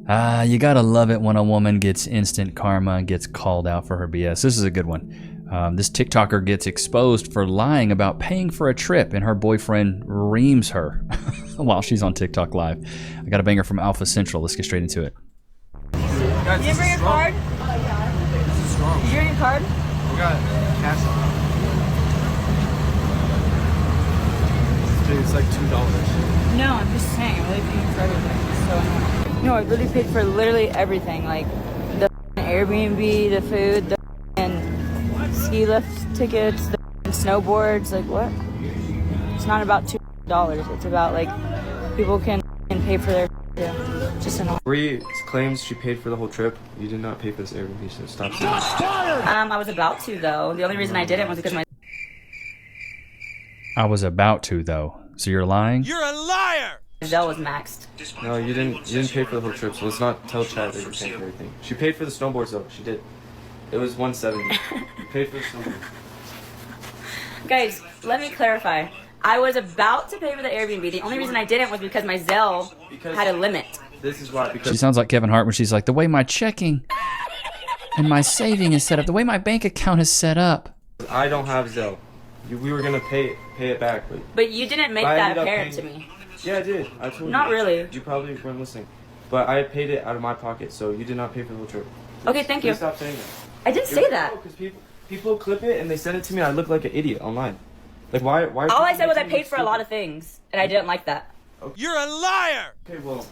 You gotta love it when a woman gets instant karma and gets called out for her BS. This is a good one. This TikToker gets exposed for lying about paying for a trip, and her boyfriend reams her while she's on TikTok Live. I got a banger from Alpha Central. Let's get straight into it. You didn't bring a card? This is strong. Did you bring a card? We got cash on it. Dude, it's like $2. No, I'm just saying. I really paid for everything. It's so annoying. No, I really paid for literally everything. Like the Airbnb, the food, the ski lift tickets, the snowboards. Like what? It's not about $2. It's about like people can pay for their just annoying. Bree claims she paid for the whole trip. You did not pay for this Airbnb, so stop saying that. I was about to though. The only reason I didn't was because my So you're lying? You're a liar! Zelle was maxed. No, you didn't pay for the whole trip, so let's not tell Chad that you're paying for everything. She paid for the snowboards though, she did. It was $170. You paid for the snowboards. Guys, let me clarify. I was about to pay for the Airbnb. The only reason I didn't was because my Zelle had a limit. This is why, because She sounds like Kevin Hart when she's like, the way my checking and my saving is set up, the way my bank account is set up. I don't have Zelle. We were gonna pay it back, But you didn't make I that ended up apparent to paying- me. Yeah, I did. I told you. Not really. You probably weren't listening. But I paid it out of my pocket, so you did not pay for the whole trip. Okay, thank you. Please stop saying that. I didn't say that. Because people clip it and they send it to me. I look like an idiot online. Like why? All I said was I paid for a lot of things, and I didn't like that. You're a liar! Okay, well.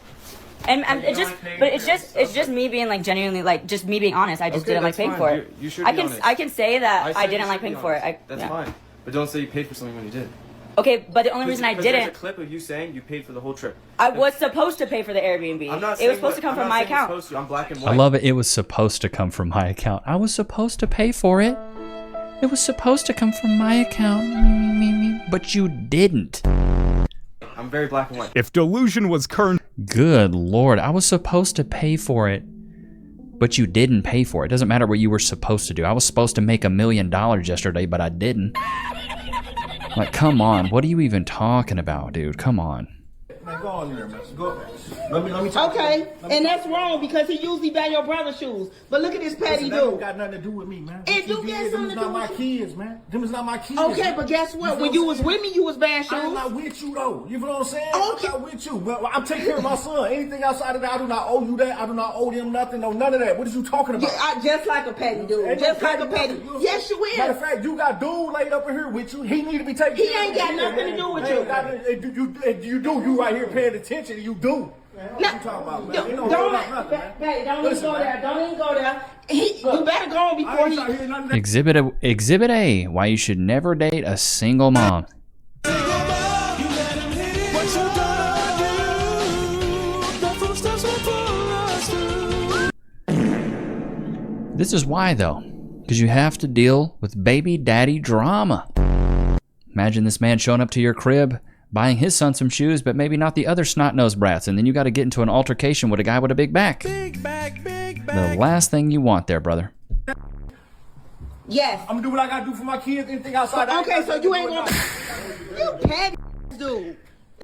And it's just me being like genuinely like just me being honest. I just didn't like paying for it. You should I be can honest. I can say that I said didn't you like should be paying for it. honest. That's fine. But don't say you paid for something when you did. Okay, but the only reason I Because there's didn't, a clip of you saying you paid for the whole trip. I was supposed to pay for the Airbnb. I'm not It was saying supposed to come I'm from not my saying you're account. supposed to. I'm black and white. I love it. It was supposed to come from my account. I was supposed to pay for it. It was supposed to come from my account. But you didn't. I'm very black and white. If delusion was current, Good Lord. I was supposed to pay for it. But you didn't pay for it. It doesn't matter what you were supposed to do. I was supposed to make $1 million yesterday, but I didn't. Like, come on. What are you even talking about, dude? Come on. Man, go on there, man. Go. Let me talk. Okay, and that's wrong because he usually buy your brother's shoes. But look at this petty That don't dude. got nothing to do with me, man. It do got something to do Them is not my with you. kids, man. Them is not my kids. Okay, man. but guess what? You When feel you what was I'm with me, you was buying I'm shoes. not with you though. You know what I'm saying? Okay. I'm not with you. But I'm taking care of my son. Anything outside of that, I do not owe you that. I do not owe them nothing. No, none of that. What are you talking about? Yeah, just like a petty dude. Ain't Just no like a petty. nothing. Yes, you Matter of is. fact, you got dude laid up in here with you. He need to be taken He care of. ain't got nothing to do with you. You do. You right here paying attention. You do. What you talking about, man? Ain't no hold up nothing, man. Don't even Listen, go man. there. Don't even go there. You better go on I before ain't trying to he. hear none of that. Exhibit A. Why you should never date a single mom. This is why, though. Because you have to deal with baby daddy drama. Imagine this man showing up to your crib, buying his son some shoes, but maybe not the other snot-nosed brats, and then you got to get into an altercation with a guy with a big back. Big bag, big The bag. last thing you want there, brother. Yes. I'm gonna do what I gotta do for my kids. Anything outside. Okay, so you ain't gonna. You petty dude.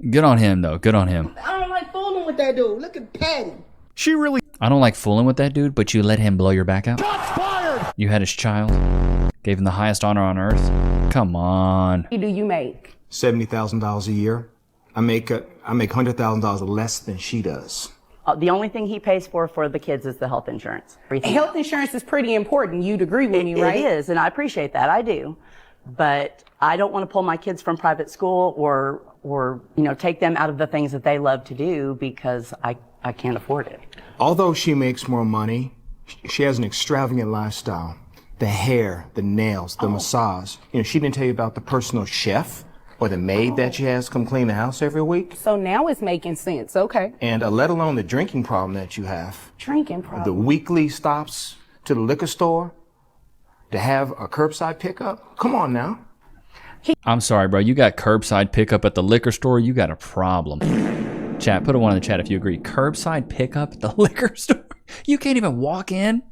Good on him, though. Good on him. I don't like fooling with that dude. Look at petty. she really I don't like fooling with that dude, but you let him blow your back out? You had his child, gave him the highest honor on earth. Come on. Do you make? $70,000 a year. I make $100,000 less than she does. The only thing he pays for the kids is the health insurance. Everything Health insurance is pretty important. You'd agree with me, right? It is, and I appreciate that. I do. But I don't want to pull my kids from private school or take them out of the things that they love to do because I can't afford it. Although she makes more money, she has an extravagant lifestyle. The hair, the nails, the massage. She didn't tell you about the personal chef or the maid that she has come clean the house every week. So now it's making sense. Okay. And let alone the drinking problem that you have. Drinking The problem. weekly stops to the liquor store to have a curbside pickup. Come on now. I'm sorry, bro. You got curbside pickup at the liquor store. You got a problem. Chat, put a one in the chat if you agree. Curbside pickup at the liquor store. You can't even walk in.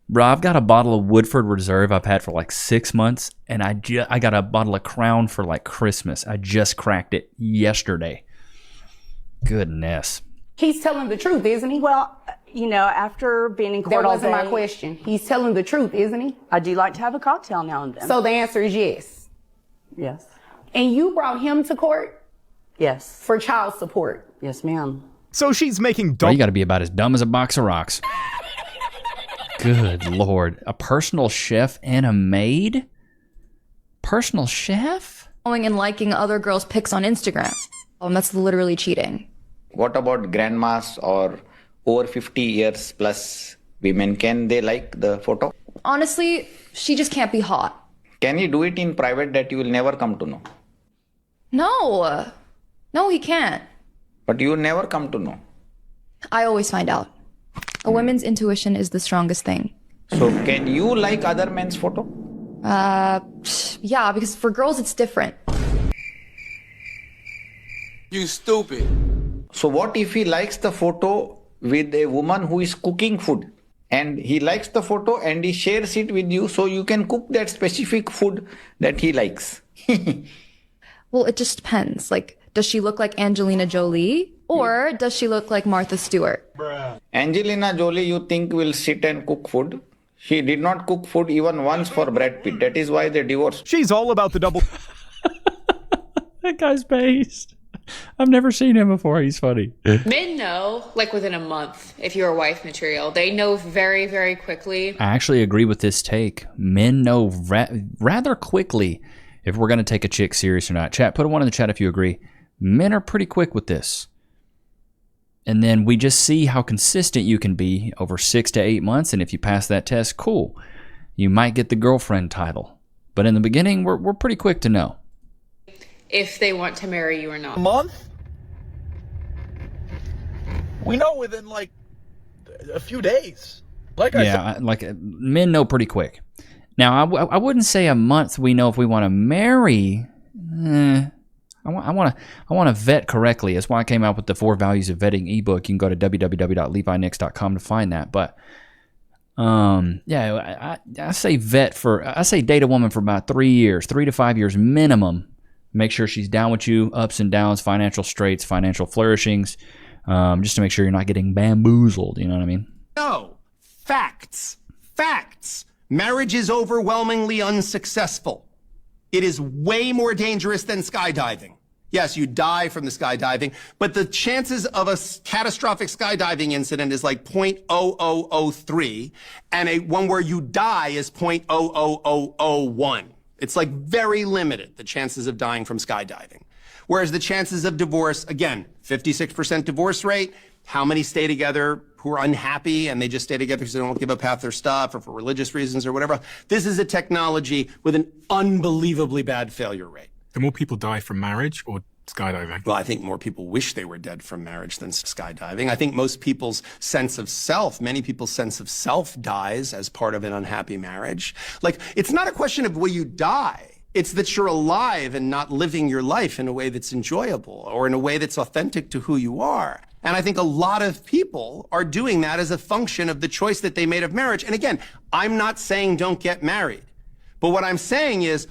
Bro, I've got a bottle of Woodford Reserve I've had for like 6 months, and I got a bottle of Crown for like Christmas. I just cracked it yesterday. Goodness. He's telling the truth, isn't he? Well, you know, after being in court That all wasn't day, my question. He's telling the truth, isn't he? I do like to have a cocktail now and then. So the answer is yes. Yes. And you brought him to court Yes. for child support. Yes, ma'am. So she's making Bro, you got to be about as dumb as a box of rocks. Good Lord. A personal chef and a maid? Personal chef? Following and liking other girls' pics on Instagram. That's literally cheating. What about grandmas or over 50 years plus women? Can they like the photo? Honestly, she just can't be hot. Can you do it in private that you will never come to know? No. No, he can't. But you will never come to know. I always find out. A woman's intuition is the strongest thing. So can you like other men's photo? Yeah, because for girls it's different. You stupid. So what if he likes the photo with a woman who is cooking food? And he likes the photo and he shares it with you so you can cook that specific food that he likes. Well, it just depends. Like, does she look like Angelina Jolie? Or does she look like Martha Stewart? Angelina Jolie, you think, will sit and cook food? She did not cook food even once for Brad Pitt. That is why they divorced. She's all about the double. That guy's based. I've never seen him before. He's funny. Men know, like within a month, if you're wife material. They know very, very quickly. I actually agree with this take. Men know rather quickly if we're going to take a chick serious or not. Chat, put a 1 in the chat if you agree. Men are pretty quick with this. And then we just see how consistent you can be over 6 to 8 months. And if you pass that test, cool. You might get the girlfriend title. But in the beginning, we're pretty quick to know. If they want to marry you or not. A month? We know within like a few days. Like I said, Men know pretty quick. Now, I wouldn't say a month we know if we want to marry. I want to vet correctly. That's why I came out with the 4 Values of Vetting ebook. You can go to www.levinicks.com to find that. But I say I say date a woman for about 3 years, 3 to 5 years minimum. Make sure she's down with you, ups and downs, financial straits, financial flourishings, just to make sure you're not getting bamboozled. You know what I mean? No. Facts. Facts. Marriage is overwhelmingly unsuccessful. It is way more dangerous than skydiving. Yes, you die from the skydiving, but the chances of a catastrophic skydiving incident is like 0.0003, and one where you die is 0.00001. It's like very limited, the chances of dying from skydiving. Whereas the chances of divorce, again, 56% divorce rate. How many stay together who are unhappy and they just stay together because they don't give up half their stuff or for religious reasons or whatever? This is a technology with an unbelievably bad failure rate. The more people die from marriage or skydiving? Well, I think more people wish they were dead from marriage than skydiving. I think most people's sense of self, many people's sense of self dies as part of an unhappy marriage. Like, it's not a question of will you die. It's that you're alive and not living your life in a way that's enjoyable or in a way that's authentic to who you are. And I think a lot of people are doing that as a function of the choice that they made of marriage. And again, I'm not saying don't get married. But what I'm saying is,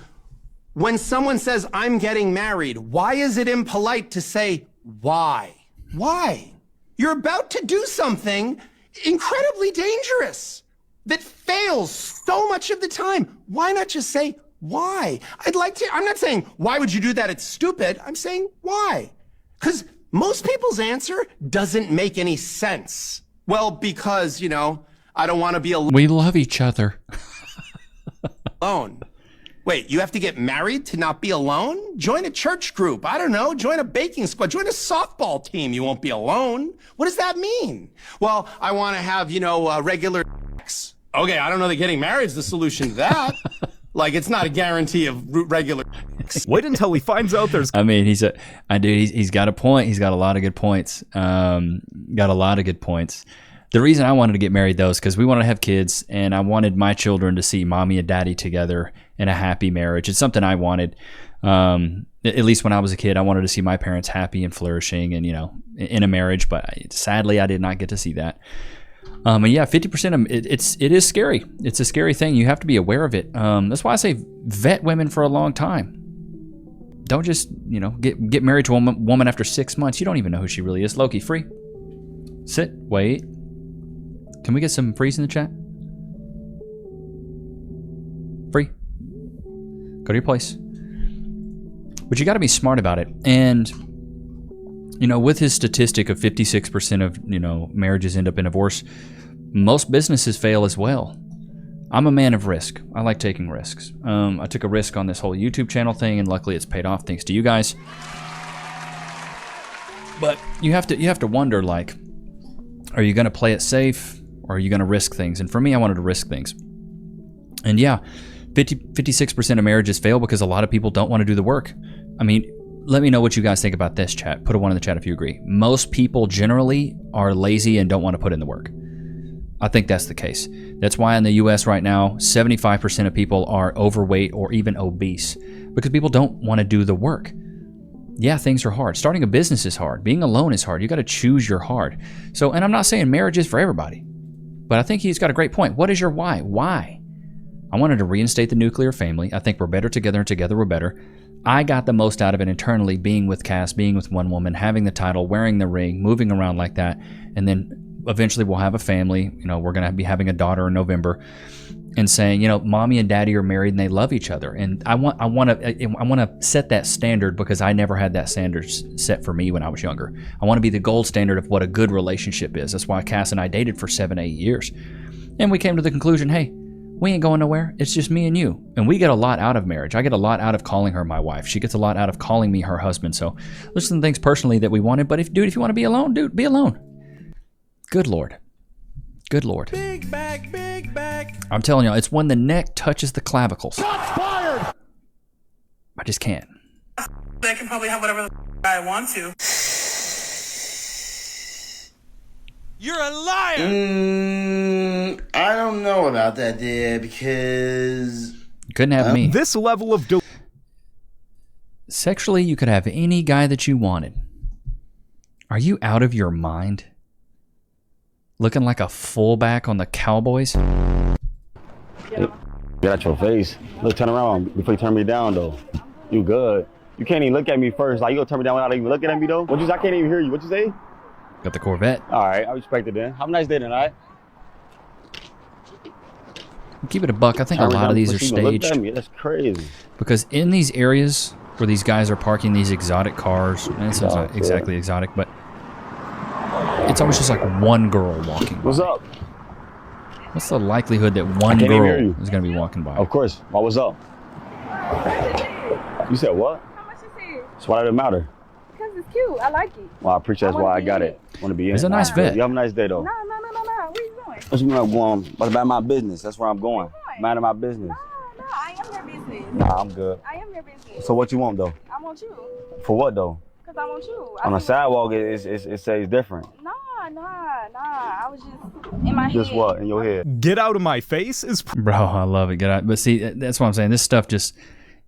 when someone says, I'm getting married, why is it impolite to say, why? Why? You're about to do something incredibly dangerous that fails so much of the time. Why not just say, why? I'm not saying, why would you do that? It's stupid. I'm saying, why? Because most people's answer doesn't make any sense. Well, because, I don't want to be alone. We love each other. Wait, you have to get married to not be alone? Join a church group. I don't know. Join a baking squad. Join a softball team. You won't be alone. What does that mean? Well, I want to have, regular sex. Okay, I don't know that getting married is the solution to that. Like, it's not a guarantee of regular sex. Wait until he finds out there's... I mean, he's got a point. He's got a lot of good points. The reason I wanted to get married, though, is because we wanted to have kids, and I wanted my children to see mommy and daddy together in a happy marriage. It's something I wanted, at least when I was a kid. I wanted to see my parents happy and flourishing and, in a marriage, but sadly, I did not get to see that. And yeah, 50% of it is scary. It's a scary thing. You have to be aware of it. That's why I say vet women for a long time. Don't just, get married to a woman after 6 months. You don't even know who she really is. Loki, free. Sit. Wait. Can we get some freeze in the chat? Free. Go to your place. But you got to be smart about it. And, you know, with his statistic of 56% of, you know, marriages end up in divorce, most businesses fail as well. I'm a man of risk. I like taking risks. I took a risk on this whole YouTube channel thing, and luckily it's paid off thanks to you guys. But you have to wonder, like, are you going to play it safe, or are you going to risk things? And for me, I wanted to risk things. And yeah, 56% of marriages fail because a lot of people don't want to do the work. I mean, let me know what you guys think about this, chat. Put a 1 in the chat if you agree. Most people generally are lazy and don't want to put in the work. I think that's the case. That's why in the US right now, 75% of people are overweight or even obese because people don't want to do the work. Yeah, things are hard. Starting a business is hard. Being alone is hard. You got to choose your hard. So, and I'm not saying marriage is for everybody, but I think he's got a great point. What is your why? Why? I wanted to reinstate the nuclear family. I think we're better together and together we're better. I got the most out of it internally, being with Cass, being with one woman, having the title, wearing the ring, moving around like that, and then eventually we'll have a family. You know, we're going to be having a daughter in November, and saying, you know, mommy and daddy are married and they love each other. And I want to set that standard because I never had that standard set for me when I was younger. I want to be the gold standard of what a good relationship is. That's why Cass and I dated for 7-8 years. And we came to the conclusion, hey, we ain't going nowhere. It's just me and you. And we get a lot out of marriage. I get a lot out of calling her my wife. She gets a lot out of calling me her husband. So there's some things personally that we wanted. But if you want to be alone, dude, be alone. Good Lord. Good Lord. Big back, big back. I'm telling you, it's when the neck touches the clavicles. Shots fired. I just can't. They can probably have whatever the I want to. You're a liar. I don't know about that, dude, because You couldn't have me. This level of Sexually, you could have any guy that you wanted. Are you out of your mind? Looking like a fullback on the Cowboys? Get out your face. Look, turn around before you turn me down, though. You good. You can't even look at me first. Like, you gonna turn me down without even looking at me, though? I can't even hear you. What you say? Got the Corvette. All right, I respect it then. Have a nice day tonight. Keep it a buck. I think a lot of these are staged. That's crazy. Because in these areas where these guys are parking these exotic cars, and it's not exactly exotic, but it's always just like one girl walking by. What's up? What's the likelihood that one girl is going to be walking by? Of course. Why, what's up? You said what? How much is it? So why did it matter? Because it's cute. I like it. Well, I appreciate that's why I got it. Want to be in. It's a nice vet. You have a nice day, though. No. Where you going? That's where I'm going. About my business. That's where I'm going. Minding my business. No, I am your business. Nah, I'm good. I am your business. So what you want, though? I want you. For what, though? Because I want you. On the sidewalk, it says different. Nah. I was just in my head. Just what? In your head? Get out of my face is... Bro, I love it. Get out. But see, that's what I'm saying. This stuff just,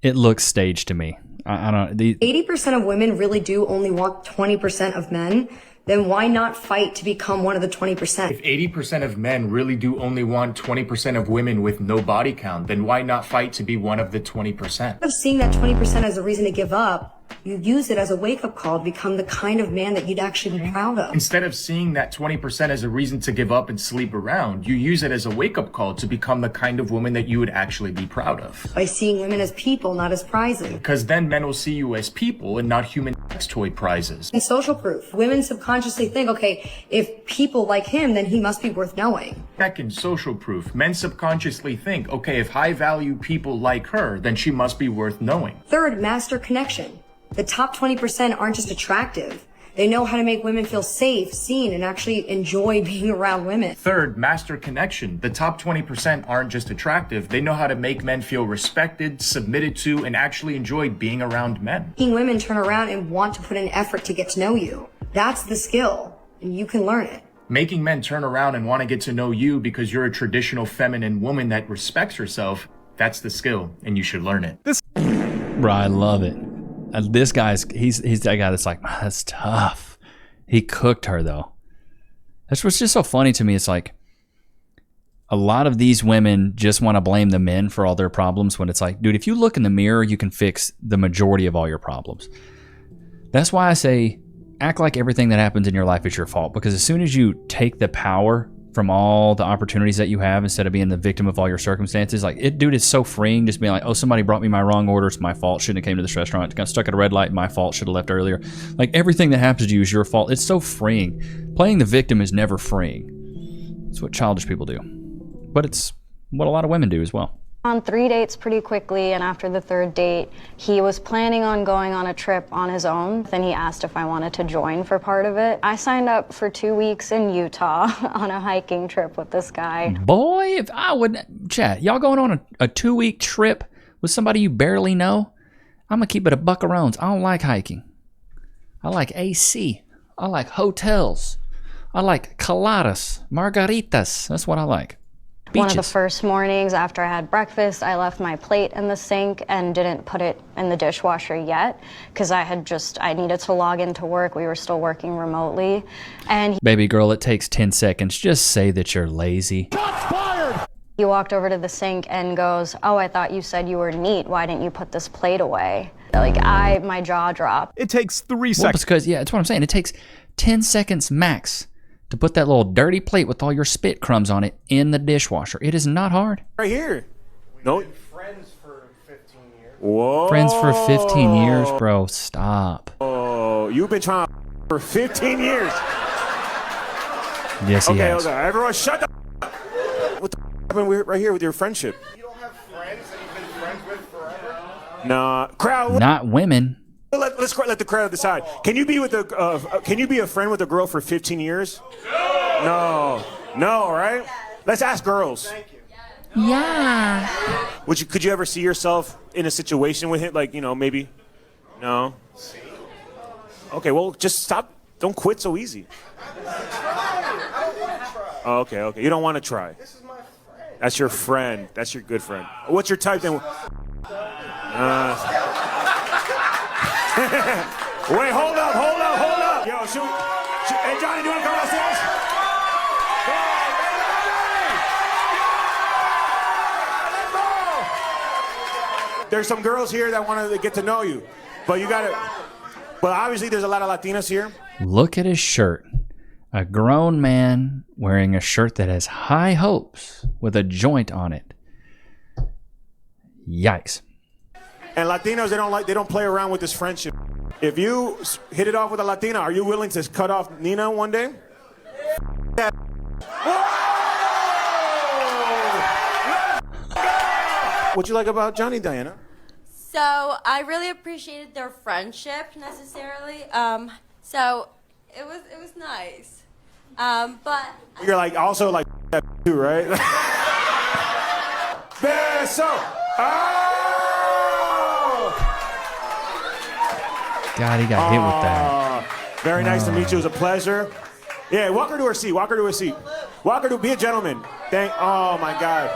it looks staged to me. I don't... 80% of women really do only want 20% of men. Then why not fight to become one of the 20%? If 80% of men really do only want 20% of women with no body count, then why not fight to be one of the 20%? Instead of seeing that 20% as a reason to give up, you use it as a wake-up call to become the kind of man that you'd actually be proud of. Instead of seeing that 20% as a reason to give up and sleep around, you use it as a wake-up call to become the kind of woman that you would actually be proud of. By seeing women as people, not as prizes. Because then men will see you as people and not human sex toy prizes. And social proof. Women subconsciously think, okay, if people like him, then he must be worth knowing. Second, social proof. Men subconsciously think, okay, if high-value people like her, then she must be worth knowing. Third, master connection. The top 20% aren't just attractive. They know how to make women feel safe, seen, and actually enjoy being around women. Third, master connection. The top 20% aren't just attractive. They know how to make men feel respected, submitted to, and actually enjoy being around men. Making women turn around and want to put in effort to get to know you. That's the skill, and you can learn it. Making men turn around and want to get to know you because you're a traditional feminine woman that respects herself, that's the skill, and you should learn it. Bro, I love it. This guy's, he's that guy that's like, that's tough. He cooked her, though. That's what's just so funny to me. It's like, a lot of these women just want to blame the men for all their problems when it's like, dude, if you look in the mirror, you can fix the majority of all your problems. That's why I say, act like everything that happens in your life is your fault, because as soon as you take the power from all the opportunities that you have instead of being the victim of all your circumstances, like dude, it's so freeing just being like, oh, somebody brought me my wrong order, it's my fault, shouldn't have came to this restaurant, got stuck at a red light, my fault, should have left earlier. Like everything that happens to you is your fault. It's so freeing. Playing the victim is never freeing. It's what childish people do, but it's what a lot of women do as well. On 3 dates pretty quickly, and after the third date, he was planning on going on a trip on his own. Then he asked if I wanted to join for part of it. I signed up for 2 weeks in Utah on a hiking trip with this guy. Boy, if I would, chat, y'all going on a 2-week trip with somebody you barely know? I'm gonna keep it a buckaroons. I don't like hiking. I like AC. I like hotels. I like coladas, margaritas. That's what I like. Beaches. One of the first mornings after I had breakfast, I left my plate in the sink and didn't put it in the dishwasher yet because I needed to log into work. We were still working remotely. And Baby girl, it takes 10 seconds. Just say that you're lazy. he walked over to the sink and goes, "Oh, I thought you said you were neat. Why didn't you put this plate away?" Like my jaw dropped. It takes 3 Well, seconds. because, yeah, that's what I'm saying. It takes 10 seconds max to put that little dirty plate with all your spit crumbs on it in the dishwasher. It is not hard. Right here. No. Friends for 15 years. Whoa. Friends for 15 years, bro. Stop. Oh, you've been trying for 15 years. Yes, he has. Okay. Everyone shut the What the happened right here with your friendship? You don't have friends that you've been friends with forever? Nah. Crowd. Not women. Let's let the crowd decide. Can you be a friend with a girl for 15 years? No, right? Let's ask girls. Thank you. Yeah. Could you ever see yourself in a situation with him? Like, maybe? No? Okay, well, just stop. Don't quit so easy. Oh, okay. You don't want to try. This is my friend. That's your friend. That's your good friend. What's your type then? Wait, hold up. Yo, hey, Johnny, do you want to come downstairs? There's some girls here that want to get to know you, but obviously there's a lot of Latinas here. Look at his shirt. A grown man wearing a shirt that has high hopes with a joint on it. Yikes. And Latinos, they don't play around with this friendship. If you hit it off with a Latina, are you willing to cut off Nina one day? What you like about Johnny, Diana? So I really appreciated their friendship necessarily. So it was nice. But you're like also like that too, right? Beso. God, he got hit with that. Very nice to meet you. It was a pleasure. Yeah, walk her to her seat. Be a gentleman. Oh my God.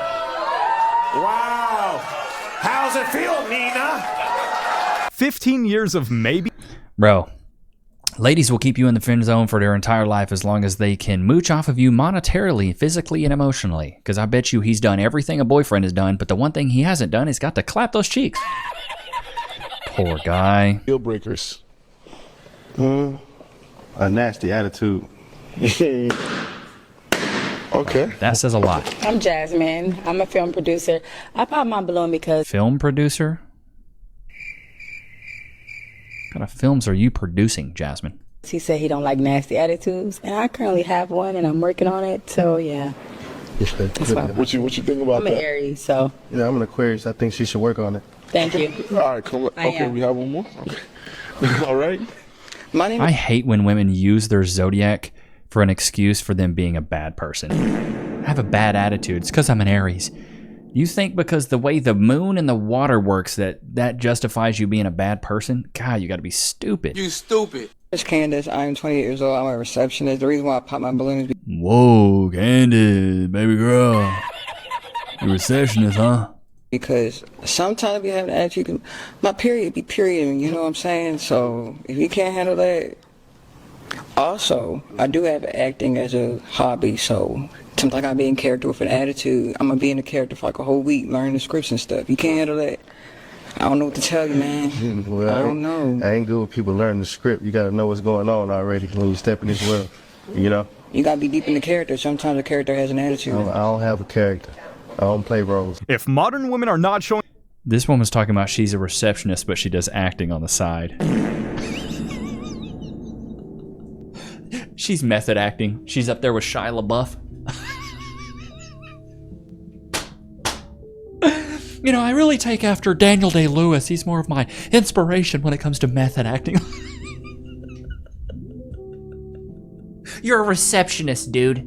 Wow. How's it feel, Nina? 15 years of maybe. Bro, ladies will keep you in the friend zone for their entire life as long as they can mooch off of you monetarily, physically, and emotionally. Because I bet you he's done everything a boyfriend has done, but the one thing he hasn't done is got to clap those cheeks. Poor guy. Deal breakers. A nasty attitude. Okay. That says a lot. I'm Jasmine. I'm a film producer. I pop my balloon because... Film producer? What kind of films are you producing, Jasmine? He said he don't like nasty attitudes, and I currently have one, and I'm working on it, so yeah. That's what you think about I'm that? an Aries, so... Yeah, I'm an Aquarius. I think she should work on it. Thank you. All right, cool. Okay, we have one more? Okay. All right. My name I hate when women use their zodiac for an excuse for them being a bad person. I have a bad attitude. It's because I'm an Aries. You think because the way the moon and the water works that justifies you being a bad person? God, you got to be stupid. You stupid. is Candace. I'm 28 years old. I'm a receptionist. The reason why I pop my balloon is Whoa, Candace, baby girl. You receptionist, huh? because sometimes you have an attitude. My period be period, you know what I'm saying? So if you can't handle that. Also, I do have acting as a hobby, so sometimes I be in character with an attitude. I'm gonna be in a character for like a whole week, learning the scripts and stuff. You can't handle that. I don't know what to tell you, man. Well, I don't know. I ain't good with people learning the script. You gotta know what's going on already when you step in this world. You know? You gotta be deep in the character. Sometimes a character has an attitude. I don't have a character. I don't play roles. If modern women are not showing... This woman's talking about she's a receptionist, but she does acting on the side. She's method acting. She's up there with Shia LaBeouf. You know, I really take after Daniel Day-Lewis. He's more of my inspiration when it comes to method acting. You're a receptionist, dude.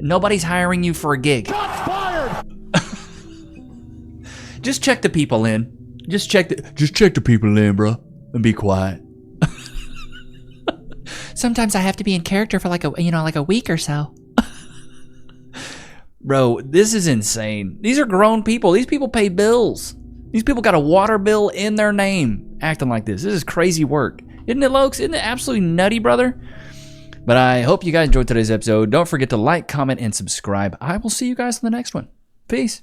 Nobody's hiring you for a gig. Shots fired! Just check the people in. Just check the people in, bro. And be quiet. Sometimes I have to be in character for like a week or so. Bro, this is insane. These are grown people. These people pay bills. These people got a water bill in their name acting like this. This is crazy work. Isn't it, Lokes? Isn't it absolutely nutty, brother? But I hope you guys enjoyed today's episode. Don't forget to like, comment, and subscribe. I will see you guys in the next one. Peace.